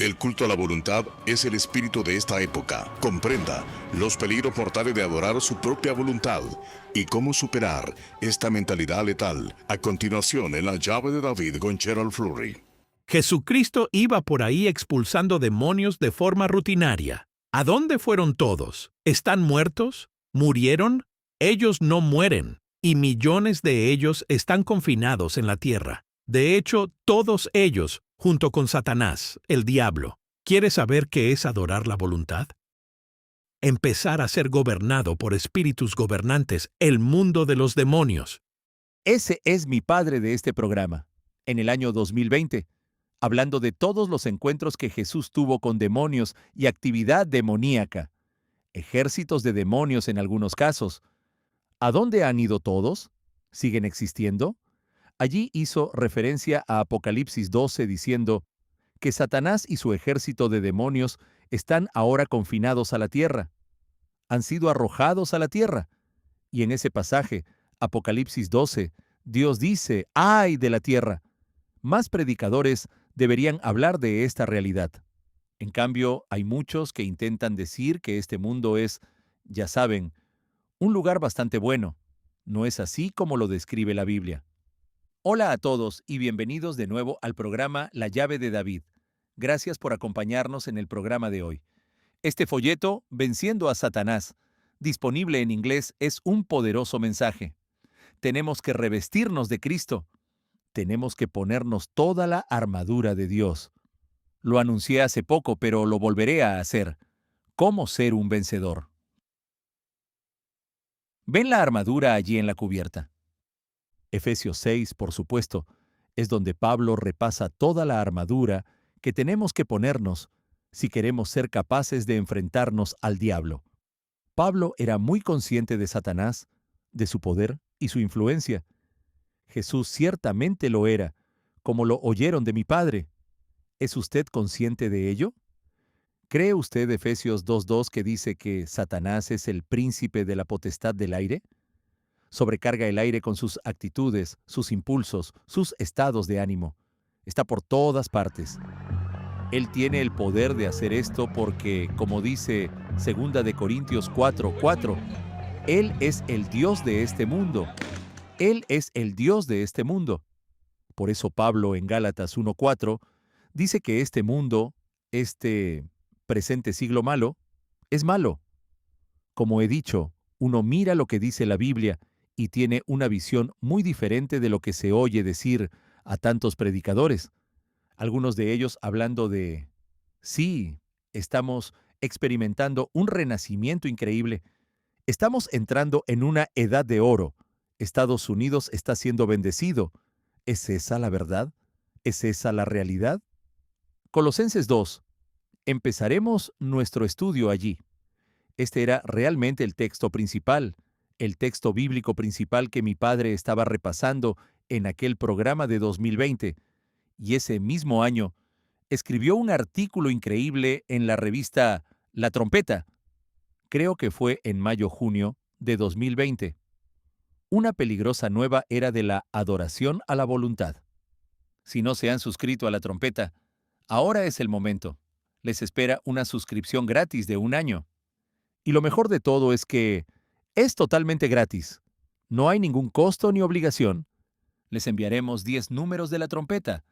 El culto a la voluntad es el espíritu de esta época. Comprenda los peligros mortales de adorar su propia voluntad y cómo superar esta mentalidad letal. A continuación, en La llave de David con Gerald Flurry. Jesucristo iba por ahí expulsando demonios de forma rutinaria. ¿A dónde fueron todos? ¿Están muertos? ¿Murieron? Ellos no mueren, y millones de ellos están confinados en la tierra. De hecho, todos ellos, junto con Satanás, el diablo. ¿Quieres saber qué es adorar la voluntad? Empezar a ser gobernado por espíritus gobernantes, el mundo de los demonios. Ese es mi padre de este programa, en el año 2020, hablando de todos los encuentros que Jesús tuvo con demonios y actividad demoníaca. Ejércitos de demonios en algunos casos. ¿A dónde han ido todos? ¿Siguen existiendo? Allí hizo referencia a Apocalipsis 12 diciendo que Satanás y su ejército de demonios están ahora confinados a la tierra. Han sido arrojados a la tierra. Y en ese pasaje, Apocalipsis 12, Dios dice, ¡ay de la tierra! Más predicadores deberían hablar de esta realidad. En cambio, hay muchos que intentan decir que este mundo es, ya saben, un lugar bastante bueno. No es así como lo describe la Biblia. Hola a todos y bienvenidos de nuevo al programa La llave de David. Gracias por acompañarnos en el programa de hoy. Este folleto, Venciendo a Satanás, disponible en inglés, es un poderoso mensaje. Tenemos que revestirnos de Cristo. Tenemos que ponernos toda la armadura de Dios. Lo anuncié hace poco, pero lo volveré a hacer. ¿Cómo ser un vencedor? ¿Ven la armadura allí en la cubierta? Efesios 6, por supuesto, es donde Pablo repasa toda la armadura que tenemos que ponernos si queremos ser capaces de enfrentarnos al diablo. Pablo era muy consciente de Satanás, de su poder y su influencia. Jesús ciertamente lo era, como lo oyeron de mi Padre. ¿Es usted consciente de ello? ¿Cree usted Efesios 2:2 que dice que Satanás es el príncipe de la potestad del aire? Sobrecarga el aire con sus actitudes, sus impulsos, sus estados de ánimo. Está por todas partes. Él tiene el poder de hacer esto porque, como dice 2 de Corintios 4:4, Él es el Dios de este mundo. Él es el Dios de este mundo. Por eso Pablo en Gálatas 1:4 dice que este mundo, este presente siglo malo, es malo. Como he dicho, uno mira lo que dice la Biblia y tiene una visión muy diferente de lo que se oye decir a tantos predicadores. Algunos de ellos hablando de, sí, estamos experimentando un renacimiento increíble. Estamos entrando en una edad de oro. Estados Unidos está siendo bendecido. ¿Es esa la verdad? ¿Es esa la realidad? Colosenses 2. Empezaremos nuestro estudio allí. Este era realmente el texto principal, el texto bíblico principal que mi padre estaba repasando en aquel programa de 2020, y ese mismo año escribió un artículo increíble en la revista La Trompeta. Creo que fue en mayo-junio de 2020. Una peligrosa nueva era de la adoración a la voluntad. Si no se han suscrito a La Trompeta, ahora es el momento. Les espera una suscripción gratis de 1 año. Y lo mejor de todo es que es totalmente gratis. No hay ningún costo ni obligación. Les enviaremos 10 números de La Trompeta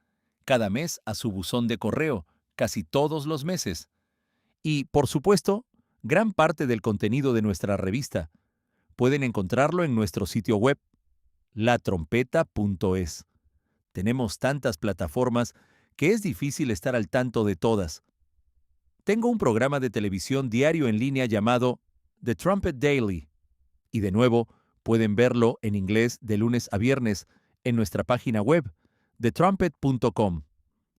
cada mes a su buzón de correo, casi todos los meses. Y, por supuesto, gran parte del contenido de nuestra revista. Pueden encontrarlo en nuestro sitio web, latrompeta.es. Tenemos tantas plataformas que es difícil estar al tanto de todas. Tengo un programa de televisión diario en línea llamado The Trumpet Daily. Y de nuevo, pueden verlo en inglés de lunes a viernes en nuestra página web, thetrumpet.com.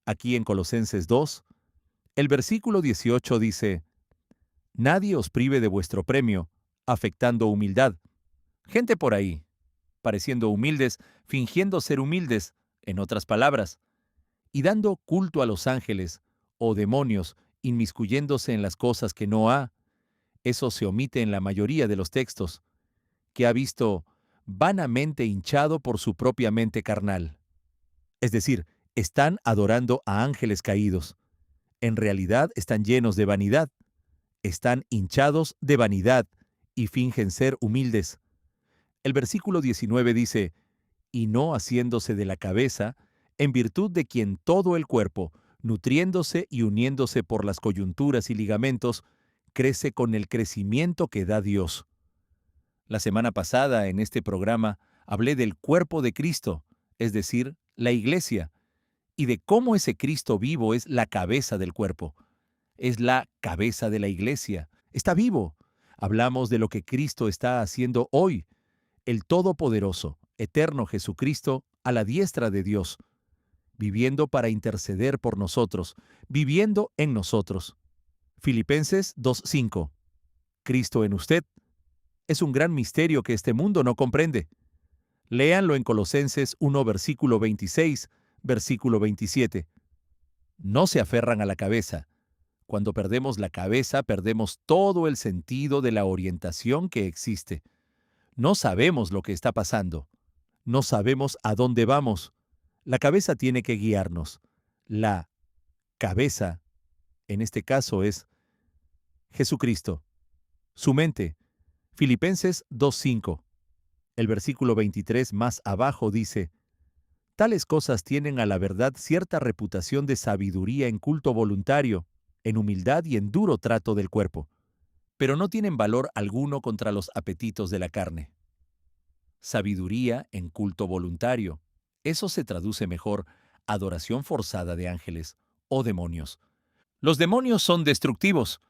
Aquí en Colosenses 2, el versículo 18 dice, «Nadie os prive de vuestro premio, afectando humildad». Gente por ahí, pareciendo humildes, fingiendo ser humildes, en otras palabras, y dando culto a los ángeles o demonios, inmiscuyéndose en las cosas que no ha. Eso se omite en la mayoría de los textos, que ha visto vanamente hinchado por su propia mente carnal. Es decir, están adorando a ángeles caídos. En realidad están llenos de vanidad. Están hinchados de vanidad y fingen ser humildes. El versículo 19 dice, y no haciéndose de la cabeza, en virtud de quien todo el cuerpo, nutriéndose y uniéndose por las coyunturas y ligamentos, crece con el crecimiento que da Dios. La semana pasada en este programa hablé del cuerpo de Cristo, es decir, la iglesia, y de cómo ese Cristo vivo es la cabeza del cuerpo. Es la cabeza de la iglesia. Está vivo. Hablamos de lo que Cristo está haciendo hoy. El Todopoderoso, eterno Jesucristo, a la diestra de Dios, viviendo para interceder por nosotros, viviendo en nosotros. Filipenses 2:5. Cristo en usted. Es un gran misterio que este mundo no comprende. Léanlo en Colosenses 1, versículo 26, versículo 27. No se aferran a la cabeza. Cuando perdemos la cabeza, perdemos todo el sentido de la orientación que existe. No sabemos lo que está pasando. No sabemos a dónde vamos. La cabeza tiene que guiarnos. La cabeza, en este caso, es Jesucristo. Su mente. Filipenses 2:5. El versículo 23 más abajo dice, tales cosas tienen a la verdad cierta reputación de sabiduría en culto voluntario, en humildad y en duro trato del cuerpo, pero no tienen valor alguno contra los apetitos de la carne. Sabiduría en culto voluntario. Eso se traduce mejor adoración forzada de ángeles o demonios. Los demonios son destructivos.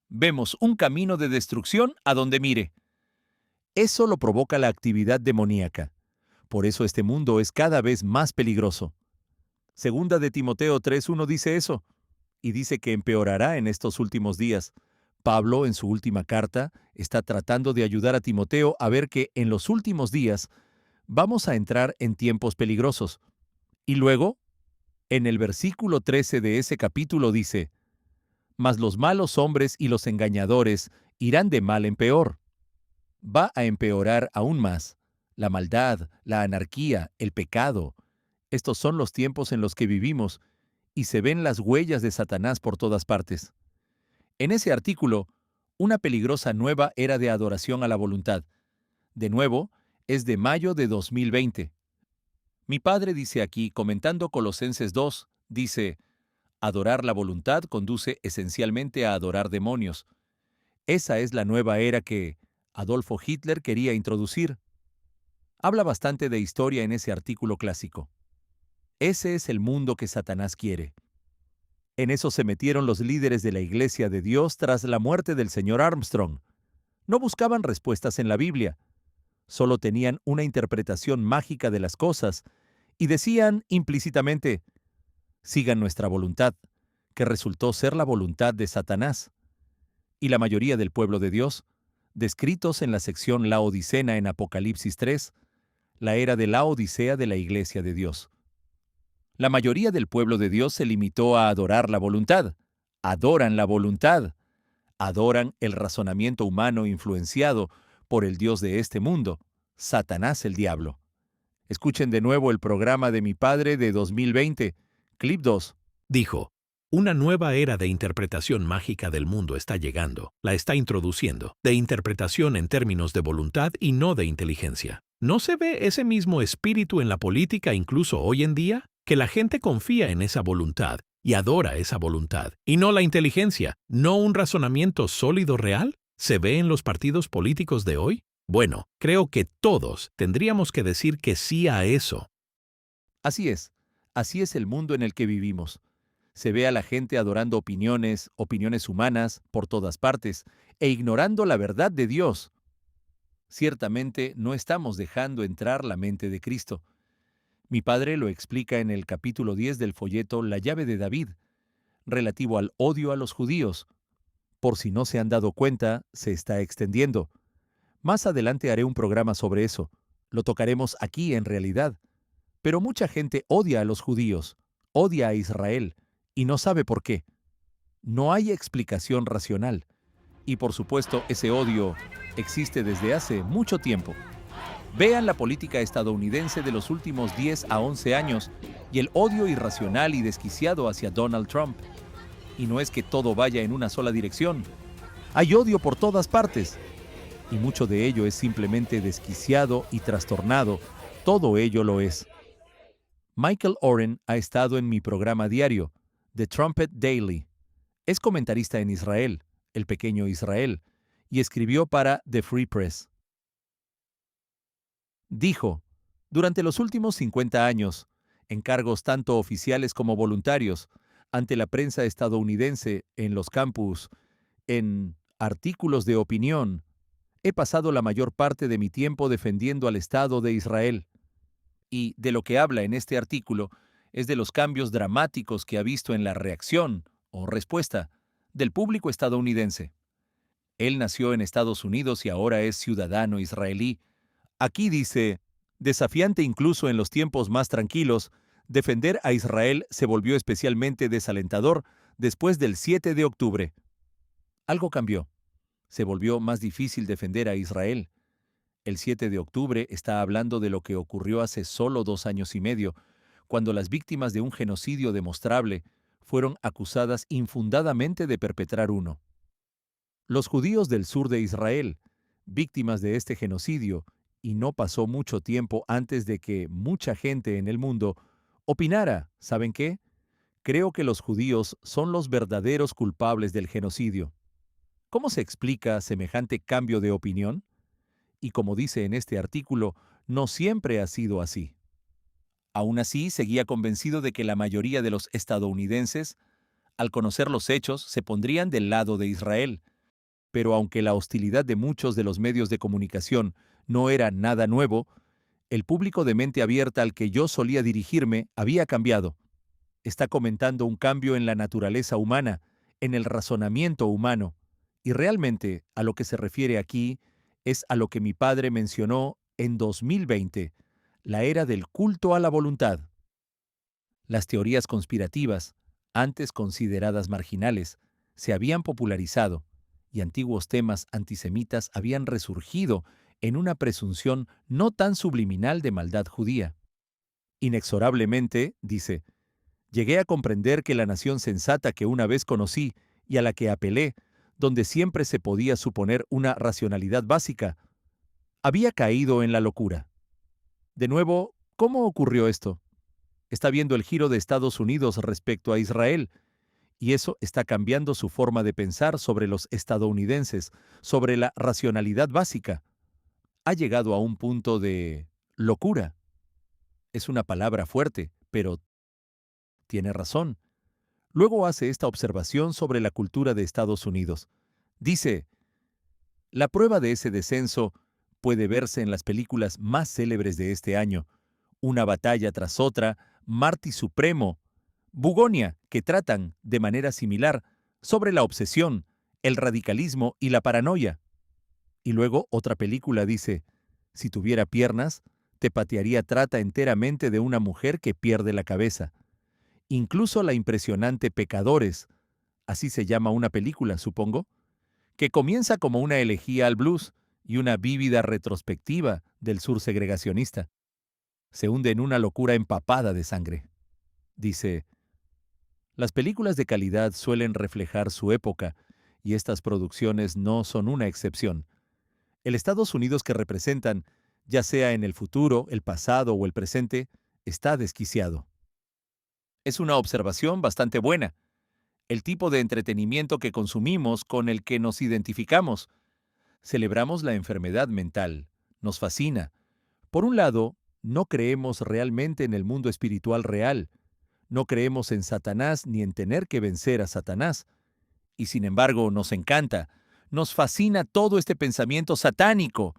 Vemos un camino de destrucción a donde mire. Eso lo provoca la actividad demoníaca. Por eso este mundo es cada vez más peligroso. Segunda de Timoteo 3:1 dice eso, y dice que empeorará en estos últimos días. Pablo, en su última carta, está tratando de ayudar a Timoteo a ver que en los últimos días vamos a entrar en tiempos peligrosos. Y luego, en el versículo 13 de ese capítulo dice, mas los malos hombres y los engañadores irán de mal en peor. Va a empeorar aún más. La maldad, la anarquía, el pecado. Estos son los tiempos en los que vivimos, y se ven las huellas de Satanás por todas partes. En ese artículo, una peligrosa nueva era de adoración a la voluntad. De nuevo, es de mayo de 2020. Mi padre dice aquí, comentando Colosenses 2, dice, adorar la voluntad conduce esencialmente a adorar demonios. Esa es la nueva era que Adolfo Hitler quería introducir. Habla bastante de historia en ese artículo clásico. Ese es el mundo que Satanás quiere. En eso se metieron los líderes de la Iglesia de Dios tras la muerte del señor Armstrong. No buscaban respuestas en la Biblia. Solo tenían una interpretación mágica de las cosas y decían implícitamente, sigan nuestra voluntad, que resultó ser la voluntad de Satanás. Y la mayoría del pueblo de Dios, descritos en la sección Laodicea en Apocalipsis 3, la era de la Odisea de la Iglesia de Dios. La mayoría del pueblo de Dios se limitó a adorar la voluntad. Adoran la voluntad. Adoran el razonamiento humano influenciado por el Dios de este mundo, Satanás el diablo. Escuchen de nuevo el programa de mi padre de 2020, clip 2. Dijo, una nueva era de interpretación mágica del mundo está llegando, la está introduciendo, de interpretación en términos de voluntad y no de inteligencia. ¿No se ve ese mismo espíritu en la política incluso hoy en día? Que la gente confía en esa voluntad y adora esa voluntad, y no la inteligencia, no un razonamiento sólido real. ¿Se ve en los partidos políticos de hoy? Bueno, creo que todos tendríamos que decir que sí a eso. Así es el mundo en el que vivimos. Se ve a la gente adorando opiniones humanas por todas partes, e ignorando la verdad de Dios. Ciertamente no estamos dejando entrar la mente de Cristo. Mi padre lo explica en el capítulo 10 del folleto La llave de David, relativo al odio a los judíos. Por si no se han dado cuenta, se está extendiendo. Más adelante haré un programa sobre eso. Lo tocaremos aquí en realidad. Pero mucha gente odia a los judíos, odia a Israel, y no sabe por qué. No hay explicación racional. Y por supuesto, ese odio existe desde hace mucho tiempo. Vean la política estadounidense de los últimos 10 a 11 años y el odio irracional y desquiciado hacia Donald Trump. Y no es que todo vaya en una sola dirección. Hay odio por todas partes. Y mucho de ello es simplemente desquiciado y trastornado. Todo ello lo es. Michael Oren ha estado en mi programa diario, The Trumpet Daily. Es comentarista en Israel, el pequeño Israel, y escribió para The Free Press. Dijo, durante los últimos 50 años, en cargos tanto oficiales como voluntarios, ante la prensa estadounidense, en los campus, en artículos de opinión, he pasado la mayor parte de mi tiempo defendiendo al Estado de Israel. Y de lo que habla en este artículo es de los cambios dramáticos que ha visto en la reacción o respuesta del público estadounidense. Él nació en Estados Unidos y ahora es ciudadano israelí. Aquí dice, desafiante incluso en los tiempos más tranquilos, defender a Israel se volvió especialmente desalentador después del 7 de octubre. Algo cambió. Se volvió más difícil defender a Israel. El 7 de octubre está hablando de lo que ocurrió hace solo 2 años y medio, cuando las víctimas de un genocidio demostrable fueron acusadas infundadamente de perpetrar uno. Los judíos del sur de Israel, víctimas de este genocidio, y no pasó mucho tiempo antes de que mucha gente en el mundo opinara, ¿saben qué? Creo que los judíos son los verdaderos culpables del genocidio. ¿Cómo se explica semejante cambio de opinión? Y como dice en este artículo, no siempre ha sido así. Aún así, seguía convencido de que la mayoría de los estadounidenses, al conocer los hechos, se pondrían del lado de Israel. Pero aunque la hostilidad de muchos de los medios de comunicación no era nada nuevo, el público de mente abierta al que yo solía dirigirme había cambiado. Está comentando un cambio en la naturaleza humana, en el razonamiento humano, y realmente a lo que se refiere aquí es a lo que mi padre mencionó en 2020, la era del culto a la voluntad. Las teorías conspirativas, antes consideradas marginales, se habían popularizado, y antiguos temas antisemitas habían resurgido en una presunción no tan subliminal de maldad judía. Inexorablemente, dice, llegué a comprender que la nación sensata que una vez conocí y a la que apelé, donde siempre se podía suponer una racionalidad básica, había caído en la locura. De nuevo, ¿cómo ocurrió esto? Está viendo el giro de Estados Unidos respecto a Israel, y eso está cambiando su forma de pensar sobre los estadounidenses, sobre la racionalidad básica. Ha llegado a un punto de locura. Es una palabra fuerte, pero tiene razón. Luego hace esta observación sobre la cultura de Estados Unidos. Dice, la prueba de ese descenso puede verse en las películas más célebres de este año, Una batalla tras otra, Marty Supremo, Bugonia, que tratan, de manera similar, sobre la obsesión, el radicalismo y la paranoia. Y luego otra película dice, si tuviera piernas, te patearía trata enteramente de una mujer que pierde la cabeza. Incluso la impresionante Pecadores, así se llama una película, supongo, que comienza como una elegía al blues y una vívida retrospectiva del sur segregacionista. Se hunde en una locura empapada de sangre. Dice, las películas de calidad suelen reflejar su época, y estas producciones no son una excepción. El Estados Unidos que representan, ya sea en el futuro, el pasado o el presente, está desquiciado. Es una observación bastante buena. El tipo de entretenimiento que consumimos, con el que nos identificamos. Celebramos la enfermedad mental. Nos fascina. Por un lado, no creemos realmente en el mundo espiritual real. No creemos en Satanás ni en tener que vencer a Satanás. Y sin embargo, nos encanta. Nos fascina todo este pensamiento satánico.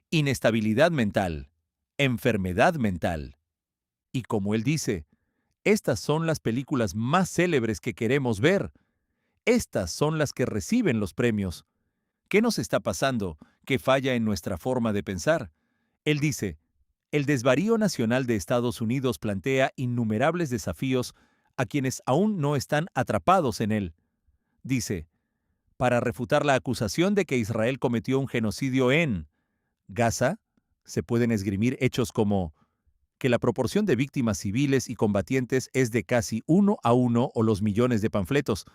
Inestabilidad mental. Enfermedad mental. Y como él dice, estas son las películas más célebres que queremos ver. Estas son las que reciben los premios. ¿Qué nos está pasando? ¿Qué falla en nuestra forma de pensar? Él dice, el desvarío nacional de Estados Unidos plantea innumerables desafíos a quienes aún no están atrapados en él. Dice, para refutar la acusación de que Israel cometió un genocidio en Gaza, se pueden esgrimir hechos como que la proporción de víctimas civiles y combatientes es de casi 1 a 1 o los millones de panfletos,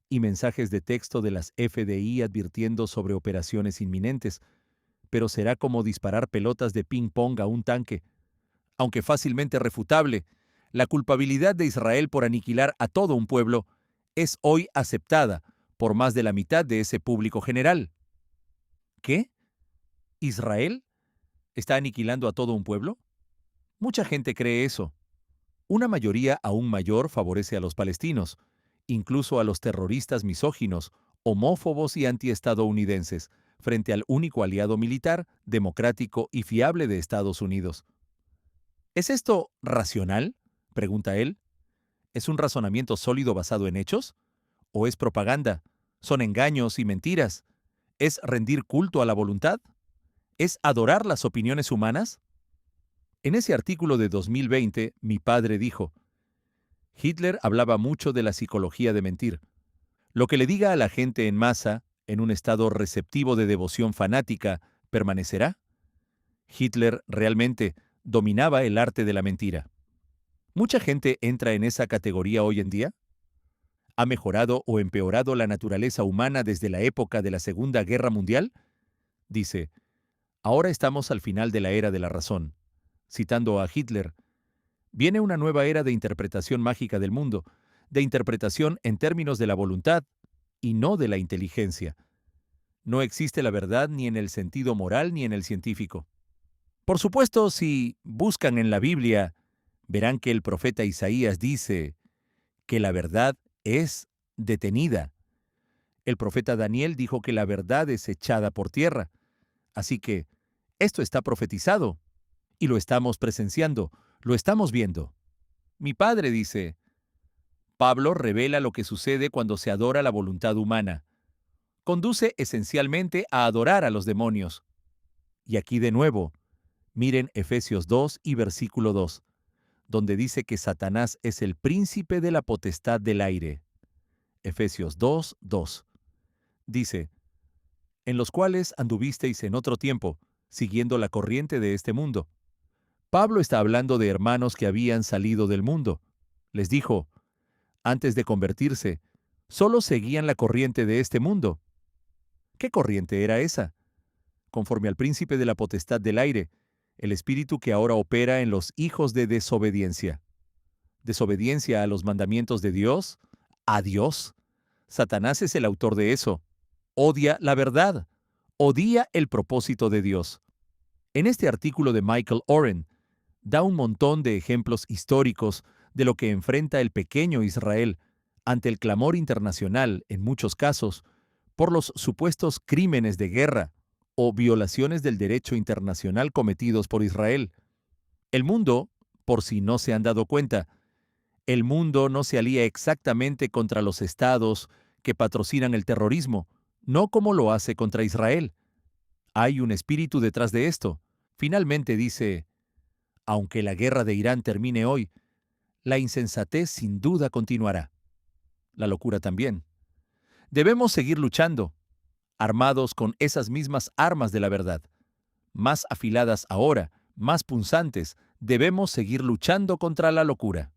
y mensajes de texto de las FDI advirtiendo sobre operaciones inminentes, pero será como disparar pelotas de ping-pong a un tanque. Aunque fácilmente refutable, la culpabilidad de Israel por aniquilar a todo un pueblo es hoy aceptada por más de la mitad de ese público general. ¿Qué? ¿Israel está aniquilando a todo un pueblo? Mucha gente cree eso. Una mayoría aún mayor favorece a los palestinos, incluso a los terroristas misóginos, homófobos y antiestadounidenses, frente al único aliado militar, democrático y fiable de Estados Unidos. ¿Es esto racional?, pregunta él. ¿Es un razonamiento sólido basado en hechos? ¿O es propaganda? ¿Son engaños y mentiras? ¿Es rendir culto a la voluntad? ¿Es adorar las opiniones humanas? En ese artículo de 2020, mi padre dijo, Hitler hablaba mucho de la psicología de mentir. Lo que le diga a la gente en masa, en un estado receptivo de devoción fanática, ¿permanecerá? Hitler realmente dominaba el arte de la mentira. ¿Mucha gente entra en esa categoría hoy en día? ¿Ha mejorado o empeorado la naturaleza humana desde la época de la Segunda Guerra Mundial? Dice, ahora estamos al final de la era de la razón. Citando a Hitler, viene una nueva era de interpretación mágica del mundo, de interpretación en términos de la voluntad y no de la inteligencia. No existe la verdad ni en el sentido moral ni en el científico. Por supuesto, si buscan en la Biblia, verán que el profeta Isaías dice que la verdad es detenida. El profeta Daniel dijo que la verdad es echada por tierra. Así que esto está profetizado y lo estamos presenciando, lo estamos viendo. Mi padre dice, Pablo revela lo que sucede cuando se adora la voluntad humana. Conduce esencialmente a adorar a los demonios. Y aquí de nuevo, miren Efesios 2 y versículo 2, donde dice que Satanás es el príncipe de la potestad del aire. Efesios 2, 2. Dice, en los cuales anduvisteis en otro tiempo, siguiendo la corriente de este mundo. Pablo está hablando de hermanos que habían salido del mundo. Les dijo, antes de convertirse, solo seguían la corriente de este mundo. ¿Qué corriente era esa? Conforme al príncipe de la potestad del aire, el espíritu que ahora opera en los hijos de desobediencia. ¿Desobediencia a los mandamientos de Dios? ¿A Dios? Satanás es el autor de eso. Odia la verdad. Odia el propósito de Dios. En este artículo de Michael Oren, da un montón de ejemplos históricos de lo que enfrenta el pequeño Israel ante el clamor internacional, en muchos casos, por los supuestos crímenes de guerra o violaciones del derecho internacional cometidos por Israel. El mundo, por si no se han dado cuenta, el mundo no se alía exactamente contra los estados que patrocinan el terrorismo, no como lo hace contra Israel. Hay un espíritu detrás de esto. Finalmente dice, aunque la guerra de Irán termine hoy, la insensatez sin duda continuará. La locura también. Debemos seguir luchando, armados con esas mismas armas de la verdad. Más afiladas ahora, más punzantes, debemos seguir luchando contra la locura.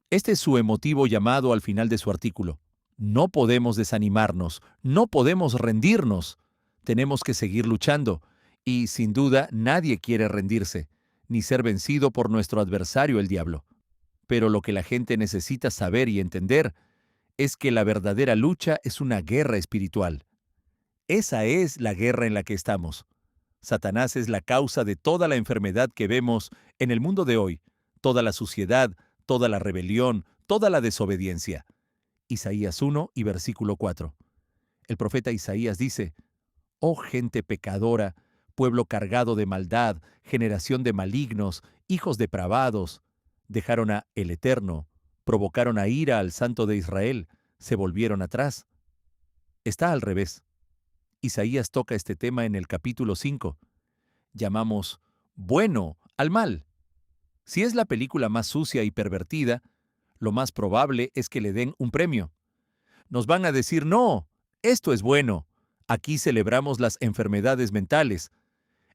Este es su emotivo llamado al final de su artículo. No podemos desanimarnos, no podemos rendirnos. Tenemos que seguir luchando, y sin duda nadie quiere rendirse, ni ser vencido por nuestro adversario el diablo. Pero lo que la gente necesita saber y entender es que la verdadera lucha es una guerra espiritual. Esa es la guerra en la que estamos. Satanás es la causa de toda la enfermedad que vemos en el mundo de hoy, toda la suciedad, toda la rebelión, toda la desobediencia. Isaías 1 y versículo 4. El profeta Isaías dice, «Oh gente pecadora, pueblo cargado de maldad, generación de malignos, hijos depravados, dejaron a el Eterno, provocaron a ira al Santo de Israel, se volvieron atrás». Está al revés. Isaías toca este tema en el capítulo 5. Llamamos bueno al mal. Si es la película más sucia y pervertida, lo más probable es que le den un premio. Nos van a decir, no, esto es bueno. Aquí celebramos las enfermedades mentales.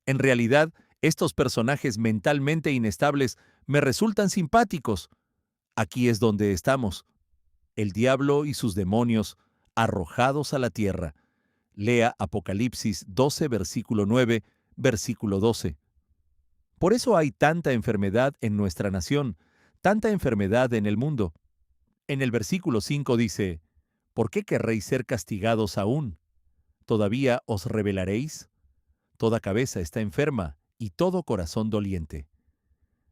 En realidad, estos personajes mentalmente inestables me resultan simpáticos. Aquí es donde estamos. El diablo y sus demonios arrojados a la tierra. Lea Apocalipsis 12, versículo 9, versículo 12. Por eso hay tanta enfermedad en nuestra nación, tanta enfermedad en el mundo. En el versículo 5 dice, ¿por qué querréis ser castigados aún? ¿Todavía os rebelaréis? Toda cabeza está enferma y todo corazón doliente.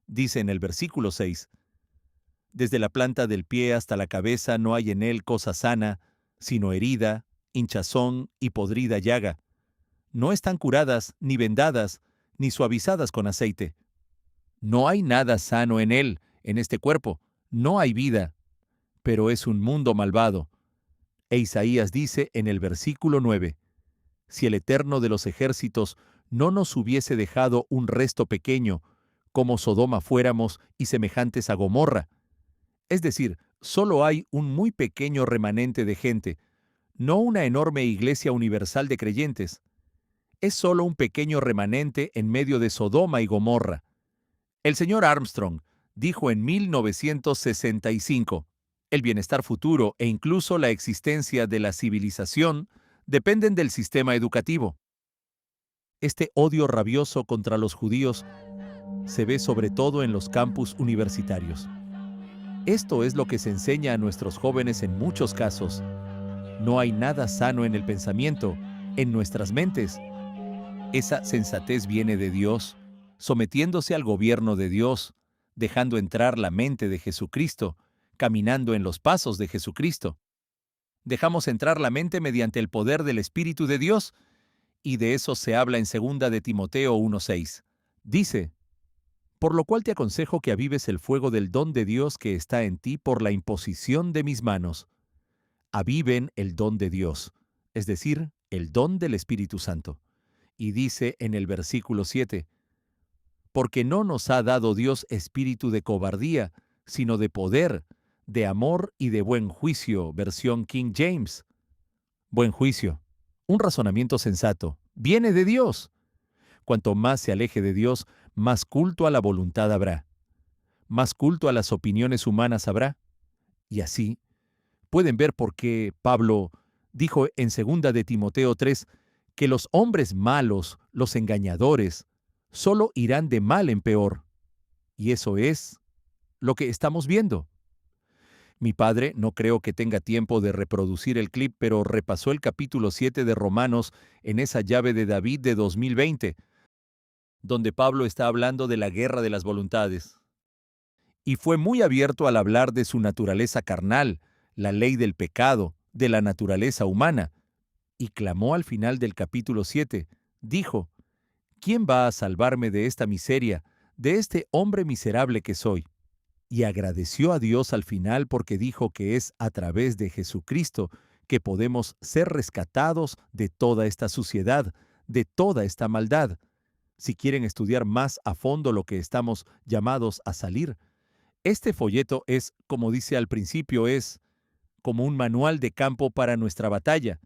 Dice en el versículo 6, desde la planta del pie hasta la cabeza no hay en él cosa sana, sino herida, hinchazón y podrida llaga. No están curadas, ni vendadas, ni suavizadas con aceite. No hay nada sano en él, en este cuerpo, no hay vida, pero es un mundo malvado. E Isaías dice en el versículo 9, si el Eterno de los ejércitos no nos hubiese dejado un resto pequeño, como Sodoma fuéramos y semejantes a Gomorra. Es decir, solo hay un muy pequeño remanente de gente, no una enorme iglesia universal de creyentes. Es solo un pequeño remanente en medio de Sodoma y Gomorra. El señor Armstrong dijo en 1965, el bienestar futuro e incluso la existencia de la civilización dependen del sistema educativo. Este odio rabioso contra los judíos se ve sobre todo en los campus universitarios. Esto es lo que se enseña a nuestros jóvenes en muchos casos. No hay nada sano en el pensamiento, en nuestras mentes. Esa sensatez viene de Dios, sometiéndose al gobierno de Dios, dejando entrar la mente de Jesucristo, caminando en los pasos de Jesucristo. Dejamos entrar la mente mediante el poder del Espíritu de Dios, y de eso se habla en 2 de Timoteo 1:6. Dice, por lo cual te aconsejo que avives el fuego del don de Dios que está en ti por la imposición de mis manos. Aviven el don de Dios, es decir, el don del Espíritu Santo. Y dice en el versículo 7, porque no nos ha dado Dios espíritu de cobardía, sino de poder, de amor y de buen juicio, versión King James. Buen juicio, un razonamiento sensato, viene de Dios. Cuanto más se aleje de Dios, más culto a la voluntad habrá. Más culto a las opiniones humanas habrá. Y así, pueden ver por qué Pablo dijo en 2 de Timoteo 3 que los hombres malos, los engañadores, solo irán de mal en peor. Y eso es lo que estamos viendo. Mi padre no creo que tenga tiempo de reproducir el clip, pero repasó el capítulo 7 de Romanos en esa llave de David de 2020, donde Pablo está hablando de la guerra de las voluntades. Y fue muy abierto al hablar de su naturaleza carnal, la ley del pecado, de la naturaleza humana. Y clamó al final del capítulo 7, dijo, ¿quién va a salvarme de esta miseria, de este hombre miserable que soy? Y agradeció a Dios al final porque dijo que es a través de Jesucristo que podemos ser rescatados de toda esta suciedad, de toda esta maldad. Si quieren estudiar más a fondo lo que estamos llamados a salir, este folleto es, como dice al principio, es como un manual de campo para nuestra batalla,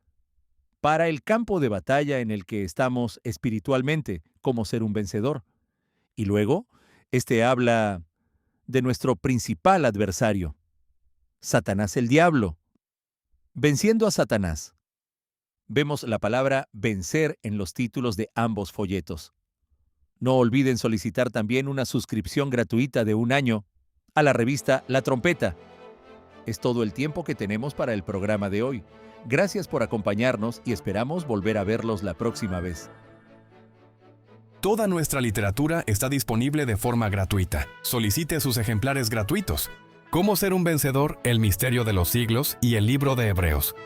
para el campo de batalla en el que estamos espiritualmente, como ser un vencedor. Y luego, habla de nuestro principal adversario, Satanás el diablo. Venciendo a Satanás. Vemos la palabra vencer en los títulos de ambos folletos. No olviden solicitar también una suscripción gratuita de 1 año a la revista La Trompeta. Es todo el tiempo que tenemos para el programa de hoy. Gracias por acompañarnos y esperamos volver a verlos la próxima vez. Toda nuestra literatura está disponible de forma gratuita. Solicite sus ejemplares gratuitos. Cómo ser un vencedor, el misterio de los siglos y el libro de Hebreos.